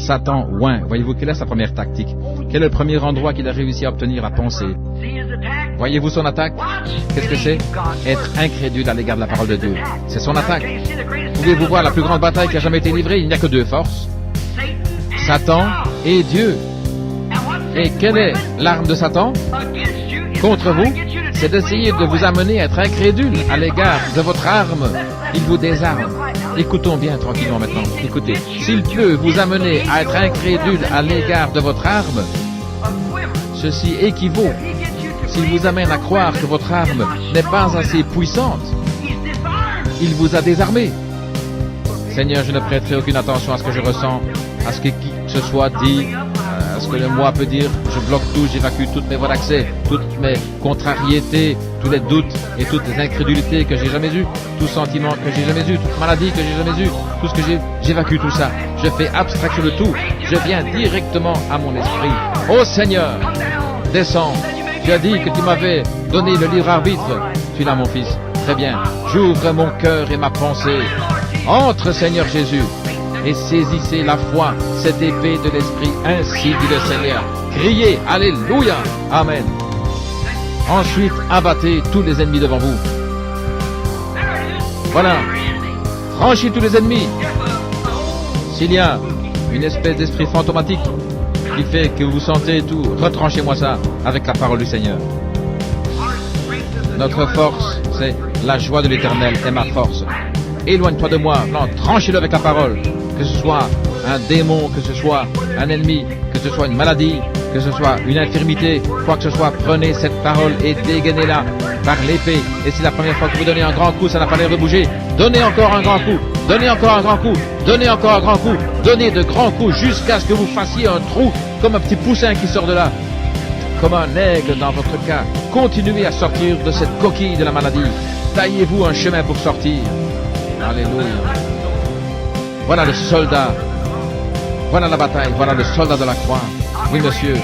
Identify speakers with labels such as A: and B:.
A: Satan oint. Voyez-vous, quelle est sa première tactique? Quel est le premier endroit qu'il a réussi à obtenir, à penser? Voyez-vous son attaque? Qu'est-ce que c'est? Être incrédule à l'égard de la parole de Dieu. C'est son attaque. Pouvez-vous voir la plus grande bataille qui a jamais été livrée? Il n'y a que deux forces. Satan et Dieu. Et quelle est l'arme de Satan contre vous? C'est d'essayer de vous amener à être incrédule à l'égard de votre arme. Il vous désarme. Écoutons bien tranquillement maintenant. Écoutez, s'il peut vous amener à être incrédule à l'égard de votre arme, ceci équivaut. S'il vous amène à croire que votre arme n'est pas assez puissante, il vous a désarmé. Seigneur, je ne prêterai aucune attention à ce que je ressens, à ce que qui que ce soit dit, à ce que le moi peut dire. Je bloque tout, j'évacue toutes mes voies d'accès, toutes mes contrariétés, tous les doutes et toutes les incrédulités que j'ai jamais eues, tout sentiment que j'ai jamais eu, toute maladie que j'ai jamais eue, tout ce que j'évacue tout ça. Je fais abstraction de tout. Je viens directement à mon esprit. Ô Seigneur, descends. Tu as dit que tu m'avais donné le libre arbitre. Tu l'as, mon fils. Très bien. J'ouvre mon cœur et ma pensée. Entre, Seigneur Jésus, et saisissez la foi, cette épée de l'esprit, ainsi dit le Seigneur. Criez, Alléluia, Amen. Ensuite, abattez tous les ennemis devant vous. Voilà. Franchis tous les ennemis. S'il y a une espèce d'esprit fantomatique qui fait que vous sentez tout, retranchez-moi ça avec la parole du Seigneur. Notre force, c'est la joie de l'Éternel est ma force. Éloigne-toi de moi, non, tranchez-le avec la parole. Que ce soit un démon, que ce soit un ennemi, que ce soit une maladie, que ce soit une infirmité, quoi que ce soit, prenez cette parole et dégainez-la par l'épée. Et si la première fois que vous donnez un grand coup, ça n'a pas l'air de bouger, donnez encore un grand coup, donnez encore un grand coup, donnez encore un grand coup, donnez de grands coups jusqu'à ce que vous fassiez un trou comme un petit poussin qui sort de là, comme un aigle dans votre cas. Continuez à sortir de cette coquille de la maladie. Taillez-vous un chemin pour sortir. Alléluia. Voilà le soldat. Voilà la bataille. Voilà le soldat de la croix. Oui, monsieur.